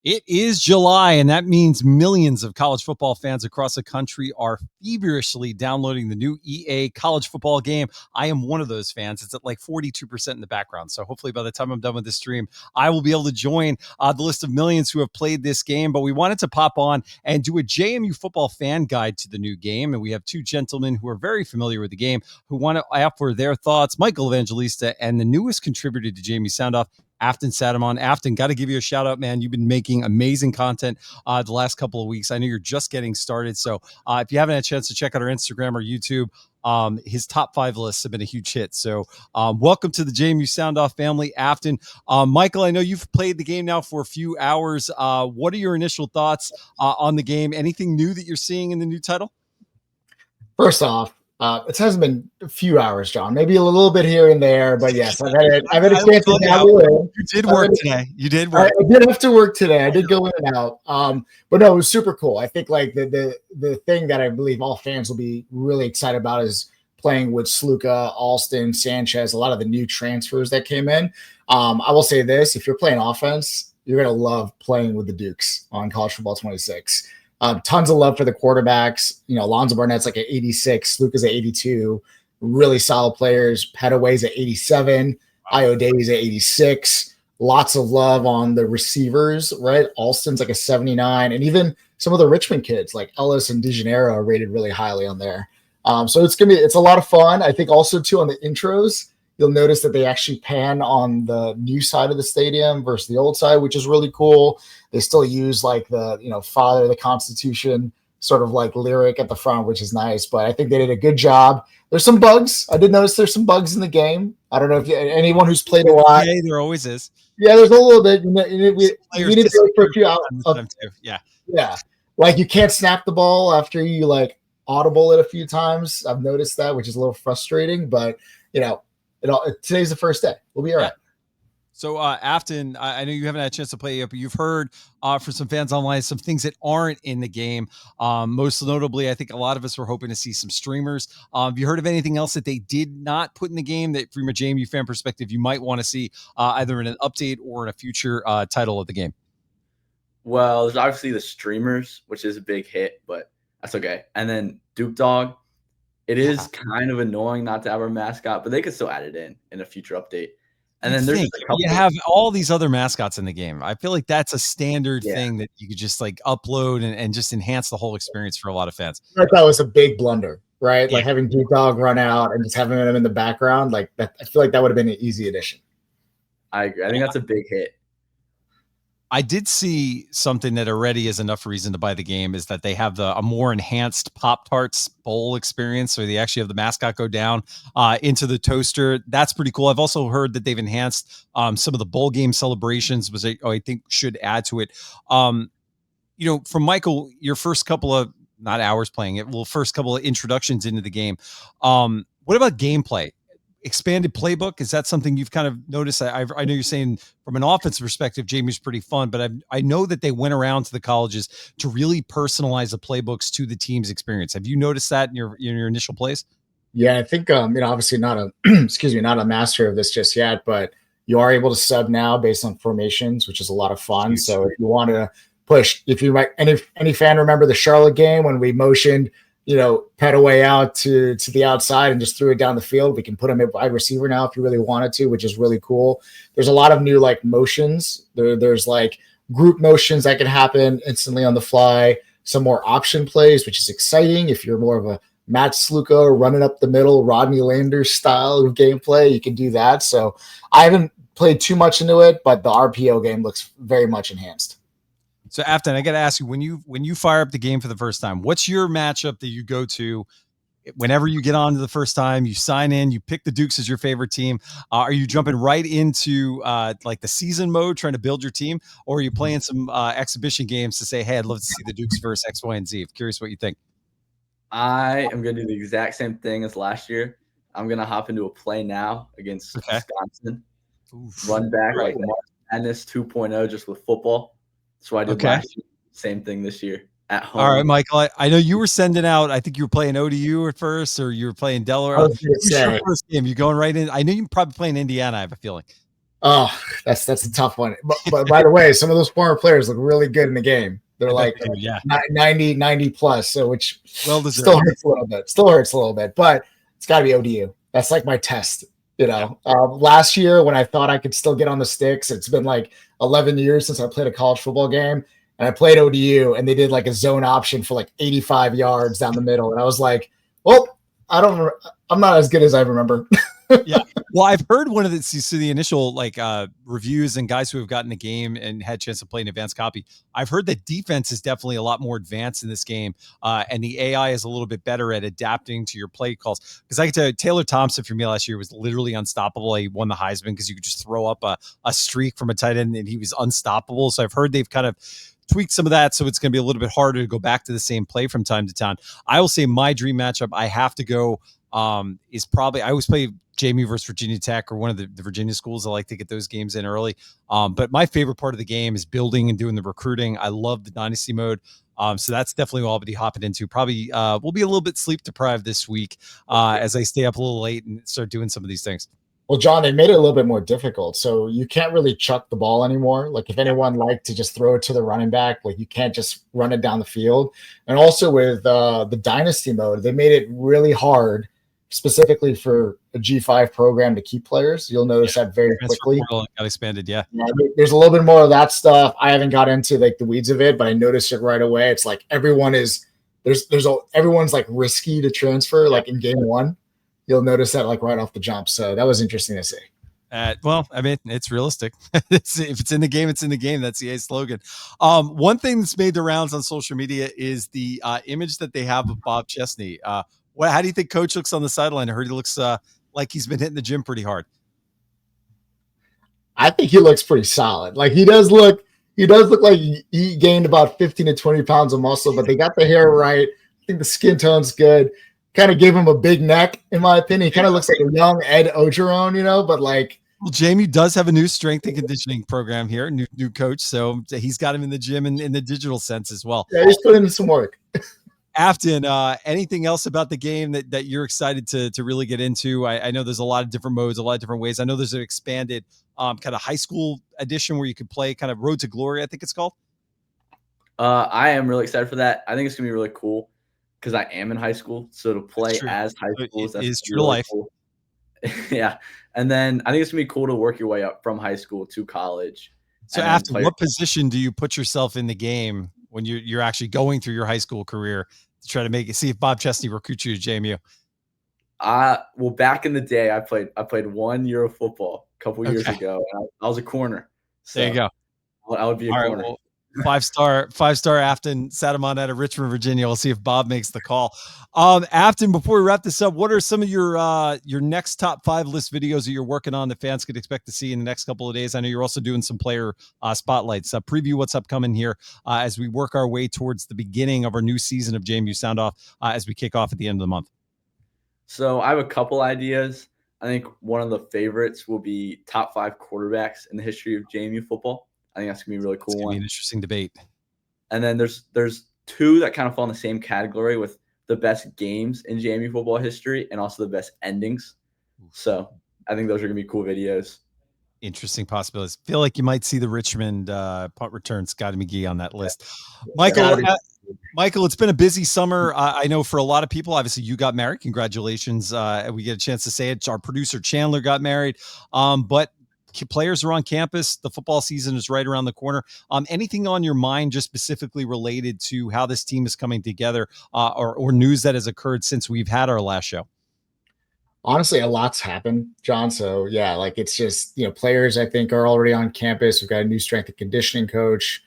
It is July, and that means millions of college football fans across the country are feverishly downloading the new EA college football game. I am one of those fans. It's at like 42% in the background. So hopefully by the time I'm done with this stream, I will be able to join the list of millions who have played this game. But we wanted to pop on and do a JMU football fan guide to the new game. And we have two gentlemen who are very familiar with the game who want to offer their thoughts. Michael Evangelista and the newest contributor to JMU Sound Off, Afton Sadamon. Afton, got to give you a shout out, man. You've been making amazing content the last couple of weeks. I know you're just getting started. So if you haven't had a chance to check out our Instagram or YouTube, his top 5 lists have been a huge hit. So welcome to the JMU Sound Off family, Afton. Michael, I know you've played the game now for a few hours. What are your initial thoughts on the game? Anything new that you're seeing in the new title? First off, it hasn't been a few hours, John. Maybe a little bit here and there, but yes, I've had a chance to dabble in. You did work today. You did work. I did have to work today. I did go in and out. But no, it was super cool. I think like the thing that I believe all fans will be really excited about is playing with Sluka, Alston, Sanchez, a lot of the new transfers that came in. I will say this: if you're playing offense, you're gonna love playing with the Dukes on College Football 26. Tons of love for the quarterbacks. You know, Alonzo Barnett's like at 86, Luca's at 82. Really solid players. Petaway's at 87. Io Davies at 86. Lots of love on the receivers, right? Alston's like a 79. And even some of the Richmond kids like Ellis and DeGeneiro are rated really highly on there. So it's a lot of fun. I think also too on the intros, you'll notice that they actually pan on the new side of the stadium versus the old side, which is really cool. They still use like the, Father of the Constitution sort of like lyric at the front, which is nice. But I think they did a good job. There's some bugs. I did notice there's some bugs in the game. I don't know if anyone who's played a lot. Yeah, there always is. Yeah, there's a little bit. We need to go for a few hours. Yeah. Like you can't snap the ball after you like audible it a few times. I've noticed that, which is a little frustrating. But today's the first day. We'll be all right. So, Afton, I know you haven't had a chance to play yet, but you've heard from some fans online some things that aren't in the game. Most notably, I think a lot of us were hoping to see some streamers. Have you heard of anything else that they did not put in the game that, from a JMU fan perspective, you might want to see either in an update or in a future title of the game? Well, there's obviously the streamers, which is a big hit, but that's okay. And then Duke Dog. It is kind of annoying not to have our mascot, but they could still add it in a future update. And then there's you have all these other mascots in the game. I feel like that's a standard thing that you could just like upload and just enhance the whole experience for a lot of fans. I thought that was a big blunder, right? Yeah. Like having Duke Dog run out and just having him in the background, like that. I feel like that would have been an easy addition. I agree. I think that's a big hit. I did see something that already is enough reason to buy the game is that they have a more enhanced Pop-Tarts bowl experience. So they actually have the mascot go down into the toaster. That's pretty cool. I've also heard that they've enhanced some of the bowl game celebrations, which I think should add to it. From Michael, your first couple of, not hours playing it, first couple of introductions into the game. What about gameplay? Expanded playbook, is that something you've kind of noticed? I know you're saying from an offensive perspective, JMU's pretty fun, but I know that they went around to the colleges to really personalize the playbooks to the team's experience. Have you noticed that in your initial plays? Yeah, I think obviously not a master of this just yet, but you are able to sub now based on formations, which is a lot of fun. So if you want to push, if you might, and if any fan remember the Charlotte game when we motioned Petaway out to the outside and just threw it down the field. We can put him at wide receiver now if you really wanted to, which is really cool. There's a lot of new like motions. There's like group motions that can happen instantly on the fly. Some more option plays, which is exciting. If you're more of a Matt Sluka running up the middle, Rodney Landers style of gameplay, you can do that. So I haven't played too much into it, but the RPO game looks very much enhanced. So Afton, I got to ask you, when you fire up the game for the first time, what's your matchup that you go to whenever you get on to the first time, you sign in, you pick the Dukes as your favorite team? Are you jumping right into like the season mode, trying to build your team, or are you playing some exhibition games to say, hey, I'd love to see the Dukes versus X, Y, and Z? I'm curious what you think. I am going to do the exact same thing as last year. I'm going to hop into a play now against Wisconsin. Run back like March Madness 2.0 just with football. So I did last year. Same thing this year at home. All right, Michael. I know you were sending out. I think you were playing ODU at first, or you were playing Delaware. Your first game, you going right in. I know you're probably playing Indiana. I have a feeling. Oh, that's a tough one. But by the way, some of those former players look really good in the game. They're like 90 plus, so which still hurts a little bit. Still hurts a little bit, but it's got to be ODU. That's like my test. Last year when I thought I could still get on the sticks, it's been like 11 years since I played a college football game, and I played ODU, and they did like a zone option for like 85 yards down the middle, and I was like, well, I'm not as good as I remember. Yeah. Well, I've heard one of the initial reviews and guys who have gotten the game and had a chance to play an advanced copy. I've heard that defense is definitely a lot more advanced in this game. And the AI is a little bit better at adapting to your play calls. Because I can tell you, Taylor Thompson for me last year was literally unstoppable. He won the Heisman because you could just throw up a streak from a tight end and he was unstoppable. So I've heard they've kind of tweaked some of that. So it's going to be a little bit harder to go back to the same play from time to time. I will say my dream matchup, I have to go is probably, I always play JMU versus Virginia Tech or one of the Virginia schools. I like to get those games in early. But my favorite part of the game is building and doing the recruiting. I love the Dynasty mode. So that's definitely what I'll be hopping into. Probably we'll be a little bit sleep deprived this week as I stay up a little late and start doing some of these things. Well, John, they made it a little bit more difficult. So you can't really chuck the ball anymore. Like if anyone liked to just throw it to the running back, like you can't just run it down the field. And also with the Dynasty mode, they made it really hard specifically for a G5 program to keep players. You'll notice that very quickly. Got expanded, yeah. There's a little bit more of that stuff. I haven't got into like the weeds of it, but I noticed it right away. It's like everyone's like risky to transfer like in game one. You'll notice that like right off the jump. So that was interesting to see. Well, I mean, it's realistic. If it's in the game, it's in the game. That's the slogan. One thing that's made the rounds on social media is the image that they have of Bob Chesney. How do you think Coach looks on the sideline? I heard he looks like he's been hitting the gym pretty hard. I think he looks pretty solid. Like he does look like he gained about 15 to 20 pounds of muscle, but they got the hair right. I think the skin tone's good. Kind of gave him a big neck, in my opinion. He kind of looks like a young Ed Ogeron, but like. Well, JMU does have a new strength and conditioning program here, new coach. So he's got him in the gym and in the digital sense as well. Yeah, he's putting in some work. Afton, anything else about the game that you're excited to really get into? I know there's a lot of different modes, a lot of different ways. I know there's an expanded kind of high school edition where you could play kind of Road to Glory, I think it's called. I am really excited for that. I think it's going to be really cool because I am in high school. So to play as high schools, that is true to life. Cool. Yeah. And then I think it's going to be cool to work your way up from high school to college. So after what position do you put yourself in the game when you're actually going through your high school career to try to see if Bob Chesney recruits you to JMU? Well, back in the day, I played 1 year of football a couple years ago. And I was a corner. So there you go. I would be a corner. Right, well, five-star Afton sat him on out of Richmond, Virginia. We'll see if Bob makes the call. Afton, before we wrap this up, what are some of your next top 5 list videos that you're working on that fans could expect to see in the next couple of days? I know you're also doing some player spotlights. Preview what's upcoming here as we work our way towards the beginning of our new season of JMU Sound Off as we kick off at the end of the month. So I have a couple ideas. I think one of the favorites will be top 5 quarterbacks in the history of JMU football. I think that's gonna be a really cool one. Be an interesting debate. And then there's 2 that kind of fall in the same category with the best games in JMU football history and also the best endings. So I think those are gonna be cool videos. Interesting possibilities. Feel like you might see the Richmond punt return Scotty McGee on that list. Michael, it's been a busy summer. I know for a lot of people, obviously you got married. Congratulations. We get a chance to say it. Our producer Chandler got married. But players are on campus. The football season is right around the corner. Anything on your mind just specifically related to how this team is coming together or news that has occurred since we've had our last show? Honestly, a lot's happened, John. So yeah, like it's just, players I think are already on campus. We've got a new strength and conditioning coach.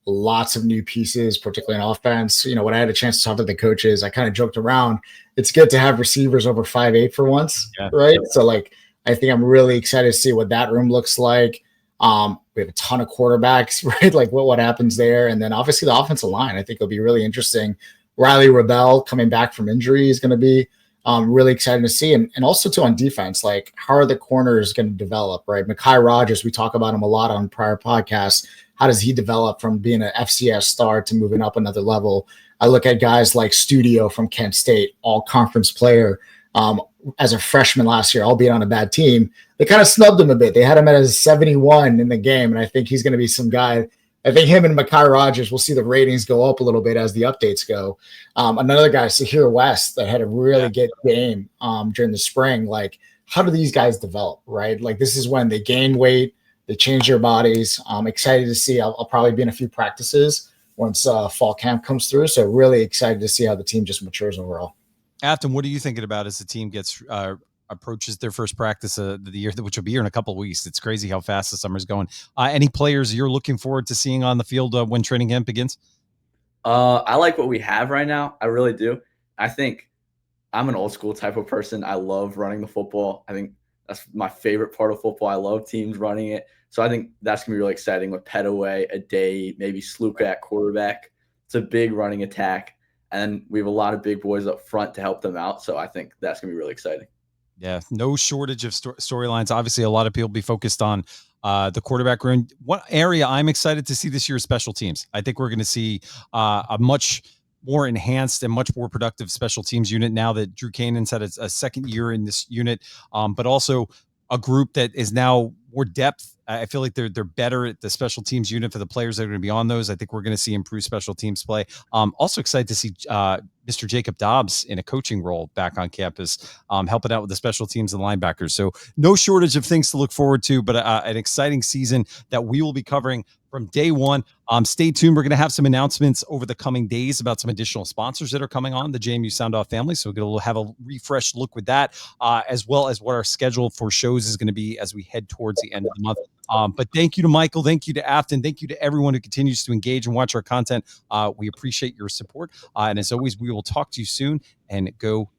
Lots of new pieces, particularly in offense. When I had a chance to talk to the coaches, I kind of joked around. It's good to have receivers over 5'8" for once, right? So like, I think I'm really excited to see what that room looks like. We have a ton of quarterbacks, right? Like what happens there. And then obviously the offensive line, I think it'll be really interesting. Riley Rebel coming back from injury is going to be really exciting to see. And also too on defense, like how are the corners going to develop, right? Mekhi Rogers, we talk about him a lot on prior podcasts. How does he develop from being an FCS star to moving up another level? I look at guys like Studio from Kent State, all conference player. as a freshman last year, albeit on a bad team. They kind of snubbed him a bit. They had him at a 71 in the game, and I think he's going to be some guy. I think him and Mekhi Rogers, we'll see the ratings go up a little bit as the updates go. Another guy, Sahir West, that had a really good game during the spring. Like, how do these guys develop, right? Like, this is when they gain weight, they change their bodies. I'm excited to see. I'll probably be in a few practices once fall camp comes through. So really excited to see how the team just matures overall. Afton, what are you thinking about as the team gets approaches their first practice of the year, which will be here in a couple of weeks? It's crazy how fast the summer's going. Any players you're looking forward to seeing on the field when training camp begins? I like what we have right now. I really do. I think I'm an old school type of person. I love running the football. I think that's my favorite part of football. I love teams running it. So I think that's going to be really exciting with Petaway, Ade, maybe Sluka at quarterback. It's a big running attack. And we have a lot of big boys up front to help them out. So I think that's going to be really exciting. Yeah, no shortage of storylines. Obviously, a lot of people be focused on the quarterback room. What area I'm excited to see this year is special teams. I think we're going to see a much more enhanced and much more productive special teams unit now that Drew Cannon's had a second year in this unit, but also a group that is now more depth. I feel like they're better at the special teams unit for the players that are going to be on those. I think we're going to see improved special teams play. Also excited to see Mr. Jacob Dobbs in a coaching role back on campus, helping out with the special teams and linebackers. So no shortage of things to look forward to, but an exciting season that we will be covering from day one. Stay tuned. We're going to have some announcements over the coming days about some additional sponsors that are coming on the JMU Sound Off family. So we're going to have a refreshed look with that, as well as what our schedule for shows is going to be as we head towards the end of the month. But thank you to Michael. Thank you to Afton. Thank you to everyone who continues to engage and watch our content. We appreciate your support. And as always, we will talk to you soon, and go